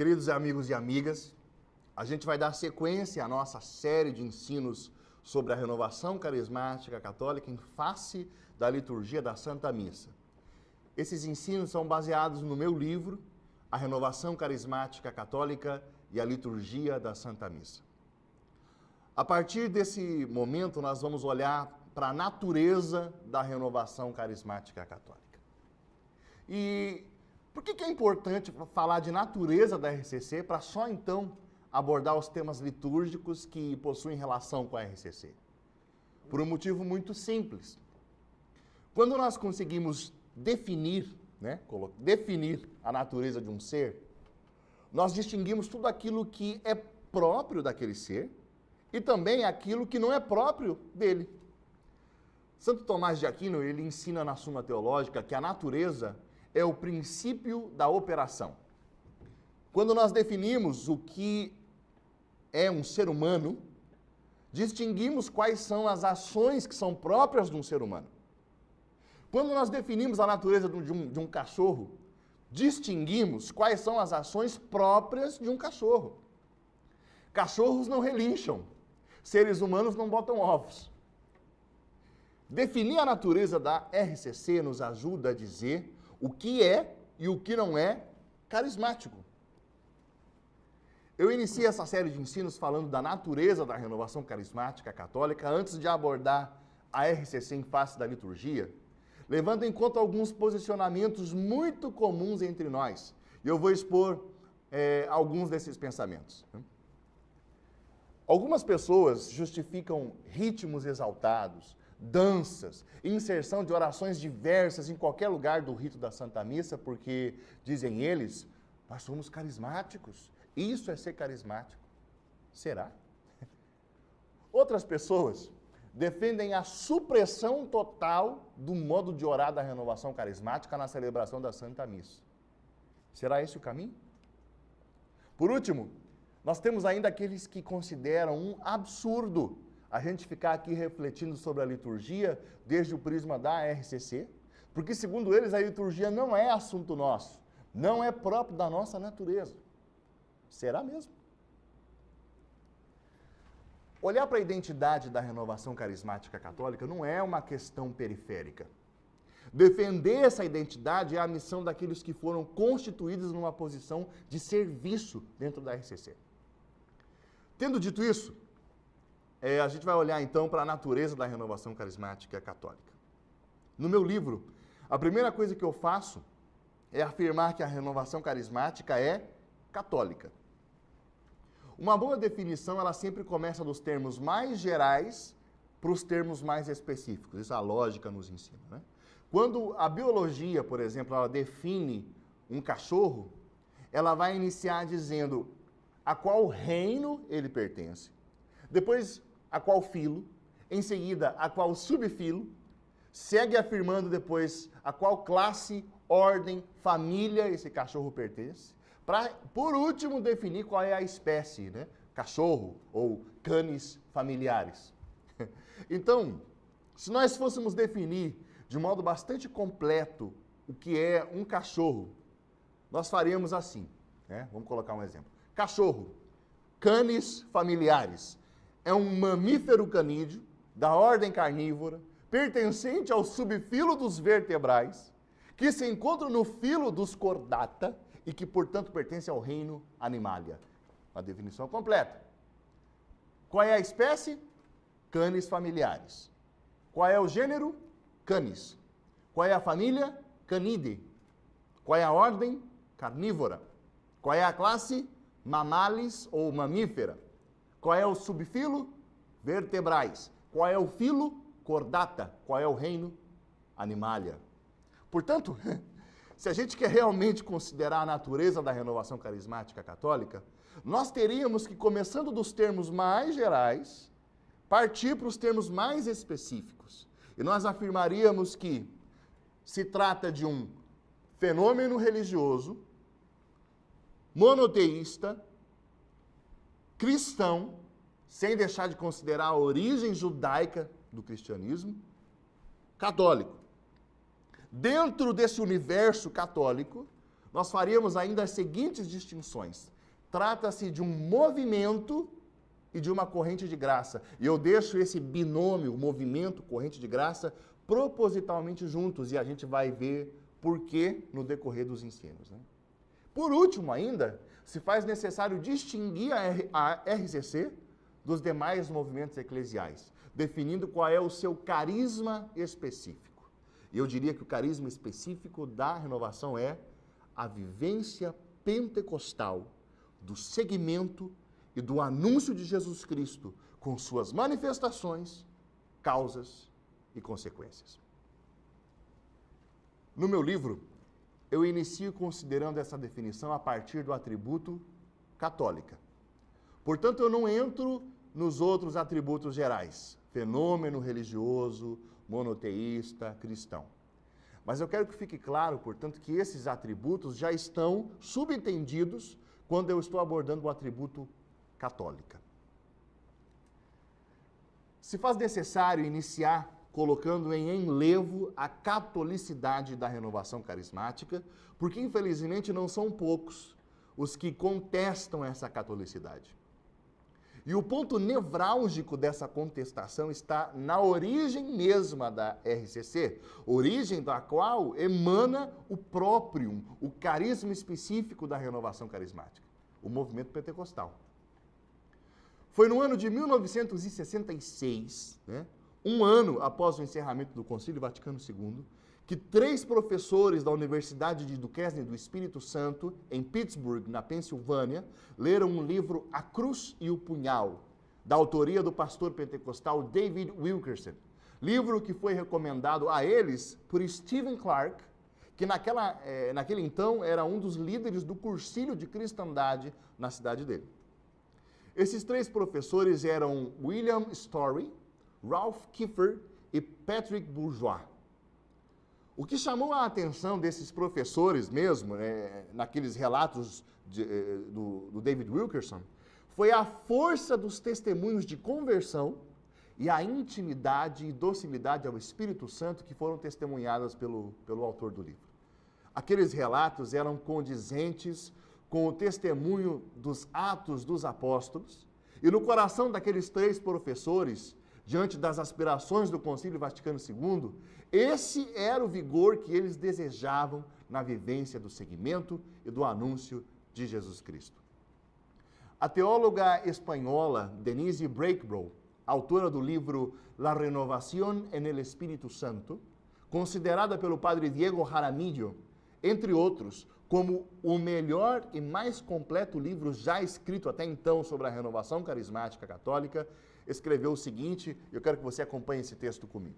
Queridos amigos e amigas, a gente vai dar sequência à nossa série de ensinos sobre a renovação carismática católica em face da liturgia da Santa Missa. Esses ensinos são baseados no meu livro, A Renovação Carismática Católica e a Liturgia da Santa Missa. A partir desse momento, nós vamos olhar para a natureza da renovação carismática católica. E por que é importante falar de natureza da RCC para só então abordar os temas litúrgicos que possuem relação com a RCC? Por um motivo muito simples. Quando nós conseguimos definir a natureza de um ser, nós distinguimos tudo aquilo que é próprio daquele ser e também aquilo que não é próprio dele. Santo Tomás de Aquino, ele ensina na Suma Teológica que a natureza é o princípio da operação. Quando nós definimos o que é um ser humano, distinguimos quais são as ações que são próprias de um ser humano. Quando nós definimos a natureza de um cachorro, distinguimos quais são as ações próprias de um cachorro. Cachorros não relincham, seres humanos não botam ovos. Definir a natureza da RCC nos ajuda a dizer o que é e o que não é carismático. Eu iniciei essa série de ensinos falando da natureza da renovação carismática católica antes de abordar a RCC em face da liturgia, levando em conta alguns posicionamentos muito comuns entre nós. E eu vou expor alguns desses pensamentos. Algumas pessoas justificam ritmos exaltados, danças, inserção de orações diversas em qualquer lugar do rito da Santa Missa, porque, dizem eles, nós somos carismáticos. Isso é ser carismático. Será? Outras pessoas defendem a supressão total do modo de orar da renovação carismática na celebração da Santa Missa. Será esse o caminho? Por último, nós temos ainda aqueles que consideram um absurdo a gente ficar aqui refletindo sobre a liturgia desde o prisma da RCC, porque, segundo eles, a liturgia não é assunto nosso, não é próprio da nossa natureza. Será mesmo? Olhar para a identidade da renovação carismática católica não é uma questão periférica. Defender essa identidade é a missão daqueles que foram constituídos numa posição de serviço dentro da RCC. Tendo dito isso, a gente vai olhar então para a natureza da renovação carismática católica. No meu livro, a primeira coisa que eu faço é afirmar que a renovação carismática é católica. Uma boa definição, ela sempre começa dos termos mais gerais para os termos mais específicos. Isso a lógica nos ensina, né? Quando a biologia, por exemplo, ela define um cachorro, ela vai iniciar dizendo a qual reino ele pertence, depois a qual filo, em seguida a qual subfilo, segue afirmando depois a qual classe, ordem, família esse cachorro pertence, para, por último, definir qual é a espécie, né? Cachorro ou canis familiares. Então, se nós fôssemos definir de modo bastante completo o que é um cachorro, nós faríamos assim, né? Vamos colocar um exemplo. Cachorro, canis familiares, é um mamífero canídeo da ordem carnívora, pertencente ao subfilo dos vertebrais, que se encontra no filo dos chordata e que, portanto, pertence ao reino Animalia. Uma definição completa. Qual é a espécie? Canis familiares. Qual é o gênero? Canis. Qual é a família? Canidae. Qual é a ordem? Carnívora. Qual é a classe? Mammalis ou mamífera. Qual é o subfilo? Vertebrais. Qual é o filo? Chordata. Qual é o reino? Animalia. Portanto, se a gente quer realmente considerar a natureza da renovação carismática católica, nós teríamos que, começando dos termos mais gerais, partir para os termos mais específicos. E nós afirmaríamos que se trata de um fenômeno religioso, monoteísta, cristão, sem deixar de considerar a origem judaica do cristianismo, católico. Dentro desse universo católico, nós faríamos ainda as seguintes distinções. Trata-se de um movimento e de uma corrente de graça. E eu deixo esse binômio, movimento, corrente de graça, propositalmente juntos, e a gente vai ver por quê no decorrer dos ensinos, né? Por último ainda, se faz necessário distinguir a RCC dos demais movimentos eclesiais, definindo qual é o seu carisma específico. E eu diria que o carisma específico da renovação é a vivência pentecostal do seguimento e do anúncio de Jesus Cristo com suas manifestações, causas e consequências. No meu livro, eu inicio considerando essa definição a partir do atributo católica. Portanto, eu não entro nos outros atributos gerais, fenômeno religioso, monoteísta, cristão. Mas eu quero que fique claro, portanto, que esses atributos já estão subentendidos quando eu estou abordando o atributo católica. Se faz necessário iniciar colocando em enlevo a catolicidade da renovação carismática, porque infelizmente não são poucos os que contestam essa catolicidade. E o ponto nevrálgico dessa contestação está na origem mesma da RCC, origem da qual emana o próprio, o carisma específico da renovação carismática, o movimento pentecostal. Foi no ano de 1966, um ano após o encerramento do Concílio Vaticano II, que 3 professores da Universidade de Duquesne do Espírito Santo, em Pittsburgh, na Pensilvânia, leram um livro A Cruz e o Punhal, da autoria do pastor pentecostal David Wilkerson, livro que foi recomendado a eles por Stephen Clark, que naquele então era um dos líderes do cursilho de cristandade na cidade dele. Esses 3 professores eram William Story, Ralph Kiefer e Patrick Bourgeois. O que chamou a atenção desses professores mesmo, naqueles relatos do David Wilkerson, foi a força dos testemunhos de conversão e a intimidade e docilidade ao Espírito Santo que foram testemunhadas pelo autor do livro. Aqueles relatos eram condizentes com o testemunho dos Atos dos Apóstolos, e no coração daqueles 3 professores, diante das aspirações do Concílio Vaticano II, esse era o vigor que eles desejavam na vivência do seguimento e do anúncio de Jesus Cristo. A teóloga espanhola Denise Breakbrough, autora do livro La Renovación en el Espíritu Santo, considerada pelo padre Diego Jaramillo, entre outros, como o melhor e mais completo livro já escrito até então sobre a renovação carismática católica, escreveu o seguinte, eu quero que você acompanhe esse texto comigo.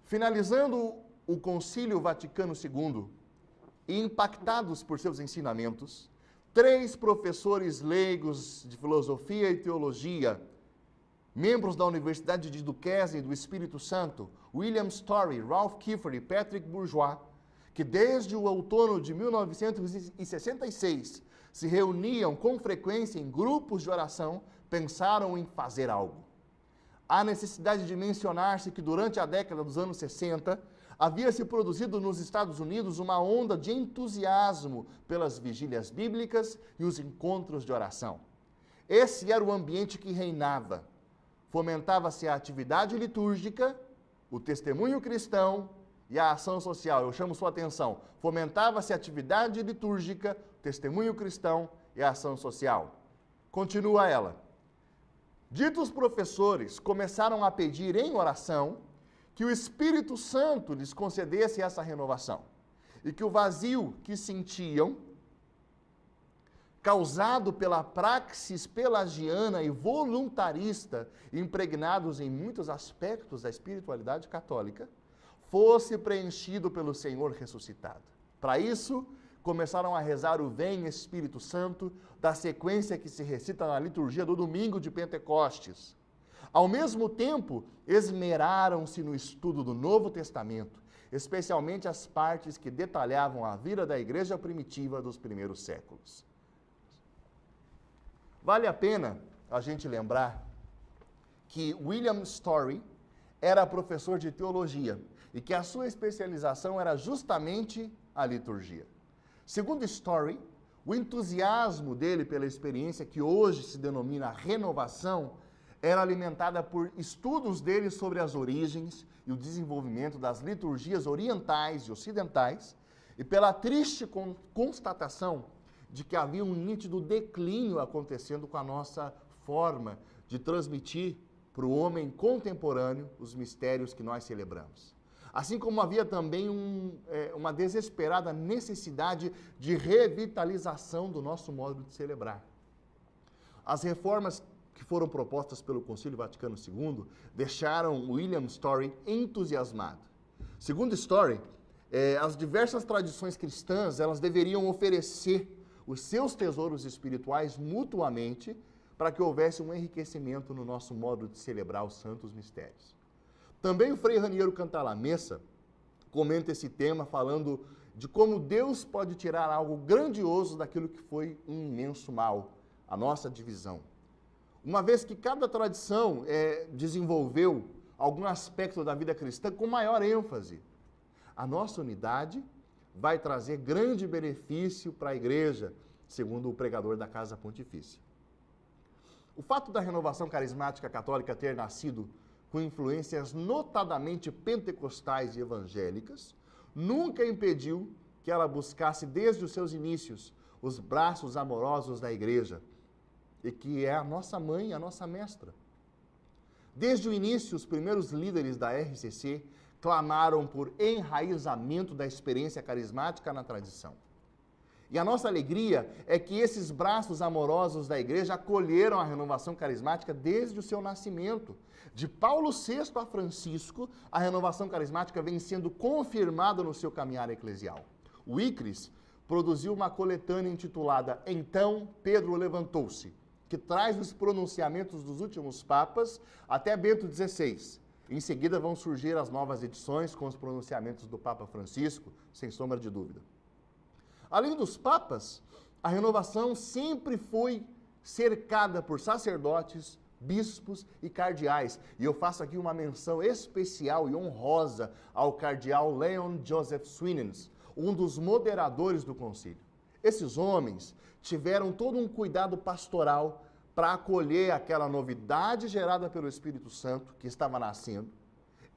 Finalizando o Concílio Vaticano II e impactados por seus ensinamentos, 3 professores leigos de filosofia e teologia, membros da Universidade de Duquesne do Espírito Santo, William Story, Ralph Kiefer e Patrick Bourgeois, que desde o outono de 1966 se reuniam com frequência em grupos de oração, pensaram em fazer algo. Há necessidade de mencionar-se que durante a década dos anos 60, havia se produzido nos Estados Unidos uma onda de entusiasmo pelas vigílias bíblicas e os encontros de oração. Esse era o ambiente que reinava. Fomentava-se a atividade litúrgica, o testemunho cristão e a ação social. Eu chamo sua atenção. Fomentava-se a atividade litúrgica, testemunho cristão e a ação social. Continua ela. Ditos professores começaram a pedir em oração que o Espírito Santo lhes concedesse essa renovação e que o vazio que sentiam, causado pela praxis pelagiana e voluntarista, impregnados em muitos aspectos da espiritualidade católica, fosse preenchido pelo Senhor ressuscitado. Para isso, começaram a rezar o Vem Espírito Santo, da sequência que se recita na liturgia do domingo de Pentecostes. Ao mesmo tempo, esmeraram-se no estudo do Novo Testamento, especialmente as partes que detalhavam a vida da igreja primitiva dos primeiros séculos. Vale a pena a gente lembrar que William Story era professor de teologia e que a sua especialização era justamente a liturgia. Segundo Story, o entusiasmo dele pela experiência que hoje se denomina renovação era alimentada por estudos dele sobre as origens e o desenvolvimento das liturgias orientais e ocidentais e pela triste constatação de que havia um nítido declínio acontecendo com a nossa forma de transmitir para o homem contemporâneo os mistérios que nós celebramos. Assim como havia também uma desesperada necessidade de revitalização do nosso modo de celebrar. As reformas que foram propostas pelo Concílio Vaticano II deixaram William Story entusiasmado. Segundo Story, as diversas tradições cristãs elas deveriam oferecer os seus tesouros espirituais mutuamente para que houvesse um enriquecimento no nosso modo de celebrar os santos mistérios. Também o Frei Raniero Cantalamessa comenta esse tema falando de como Deus pode tirar algo grandioso daquilo que foi um imenso mal, a nossa divisão. Uma vez que cada tradição desenvolveu algum aspecto da vida cristã com maior ênfase, a nossa unidade vai trazer grande benefício para a igreja, segundo o pregador da Casa Pontifícia. O fato da renovação carismática católica ter nascido com influências notadamente pentecostais e evangélicas, nunca impediu que ela buscasse desde os seus inícios os braços amorosos da igreja, e que é a nossa mãe, a nossa mestra. Desde o início, os primeiros líderes da RCC clamaram por enraizamento da experiência carismática na tradição. E a nossa alegria é que esses braços amorosos da igreja acolheram a renovação carismática desde o seu nascimento. De Paulo VI a Francisco, a renovação carismática vem sendo confirmada no seu caminhar eclesial. O ICRIS produziu uma coletânea intitulada Então Pedro Levantou-se, que traz os pronunciamentos dos últimos papas até Bento XVI. Em seguida vão surgir as novas edições com os pronunciamentos do Papa Francisco, sem sombra de dúvida. Além dos papas, a renovação sempre foi cercada por sacerdotes, bispos e cardeais. E eu faço aqui uma menção especial e honrosa ao cardeal Leon Joseph Swinnens, um dos moderadores do concílio. Esses homens tiveram todo um cuidado pastoral para acolher aquela novidade gerada pelo Espírito Santo que estava nascendo,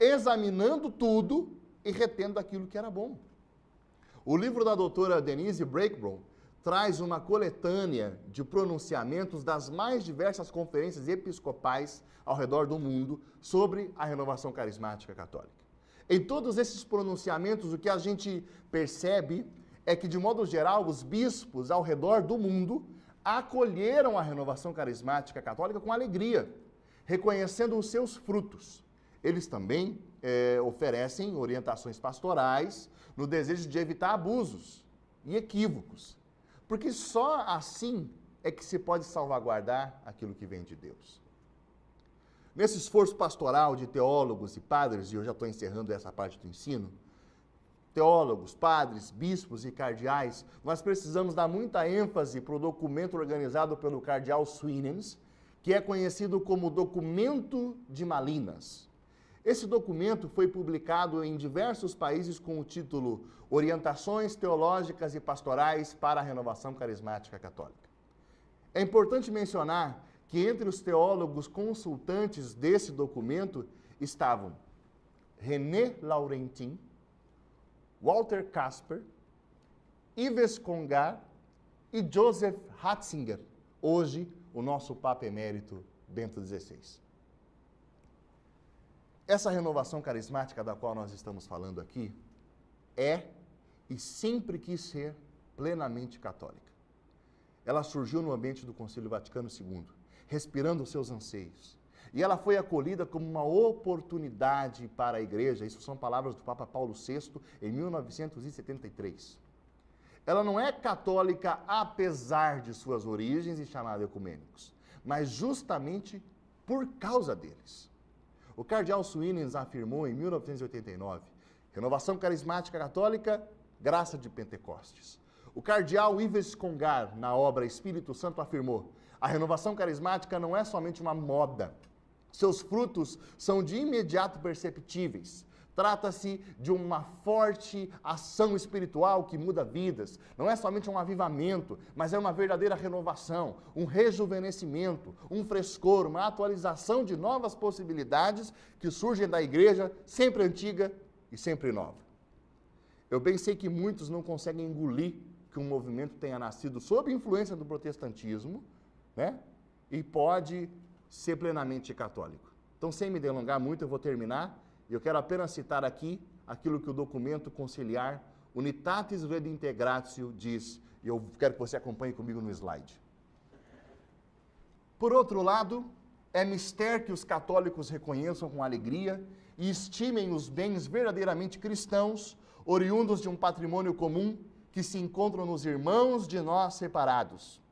examinando tudo e retendo aquilo que era bom. O livro da doutora Denise Breakbroom traz uma coletânea de pronunciamentos das mais diversas conferências episcopais ao redor do mundo sobre a renovação carismática católica. Em todos esses pronunciamentos, o que a gente percebe é que, de modo geral, os bispos ao redor do mundo acolheram a renovação carismática católica com alegria, reconhecendo os seus frutos. Eles também oferecem orientações pastorais no desejo de evitar abusos e equívocos, porque só assim é que se pode salvaguardar aquilo que vem de Deus. Nesse esforço pastoral de teólogos e padres, e eu já estou encerrando essa parte do ensino, teólogos, padres, bispos e cardeais, nós precisamos dar muita ênfase para o documento organizado pelo cardeal Swinnens, que é conhecido como Documento de Malinas. Esse documento foi publicado em diversos países com o título Orientações Teológicas e Pastorais para a Renovação Carismática Católica. É importante mencionar que entre os teólogos consultantes desse documento estavam René Laurentin, Walter Kasper, Yves Congar e Joseph Ratzinger, hoje o nosso Papa Emérito Bento XVI. Essa renovação carismática da qual nós estamos falando aqui é e sempre quis ser plenamente católica. Ela surgiu no ambiente do Concílio Vaticano II, respirando os seus anseios. E ela foi acolhida como uma oportunidade para a Igreja. Isso são palavras do Papa Paulo VI, em 1973. Ela não é católica apesar de suas origens e chamados ecumênicos, mas justamente por causa deles. O cardeal Swinnens afirmou em 1989, renovação carismática católica, graça de Pentecostes. O cardeal Yves Congar, na obra Espírito Santo, afirmou, a renovação carismática não é somente uma moda, Seus frutos são de imediato perceptíveis. Trata-se de uma forte ação espiritual que muda vidas. Não é somente um avivamento, mas é uma verdadeira renovação, um rejuvenescimento, um frescor, uma atualização de novas possibilidades que surgem da igreja, sempre antiga e sempre nova. Eu bem sei que muitos não conseguem engolir que um movimento tenha nascido sob influência do protestantismo, né? E pode ser plenamente católico. Então, sem me delongar muito, eu vou terminar. Eu quero apenas citar aqui aquilo que o documento conciliar Unitatis Redintegratio diz, e eu quero que você acompanhe comigo no slide. Por outro lado, é mister que os católicos reconheçam com alegria e estimem os bens verdadeiramente cristãos, oriundos de um patrimônio comum que se encontram nos irmãos de nós separados.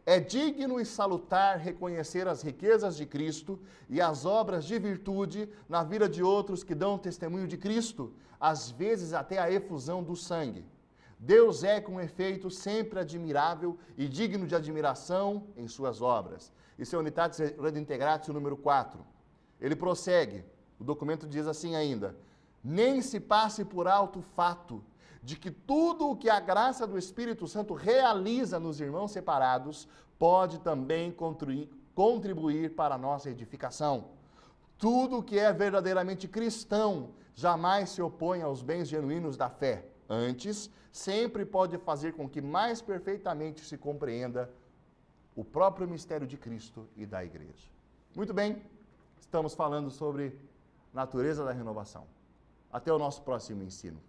É digno e salutar reconhecer as riquezas de Cristo e as obras de virtude na vida de outros que dão testemunho de Cristo, às vezes até a efusão do sangue. Deus é, com efeito, sempre admirável e digno de admiração em suas obras. Isso é Unitatis Redintegratio número 4. Ele prossegue, o documento diz assim ainda: nem se passe por alto o fato de que tudo o que a graça do Espírito Santo realiza nos irmãos separados pode também contribuir para a nossa edificação. Tudo o que é verdadeiramente cristão jamais se opõe aos bens genuínos da fé. Antes, sempre pode fazer com que mais perfeitamente se compreenda o próprio mistério de Cristo e da Igreja. Muito bem, estamos falando sobre natureza da renovação. Até o nosso próximo ensino.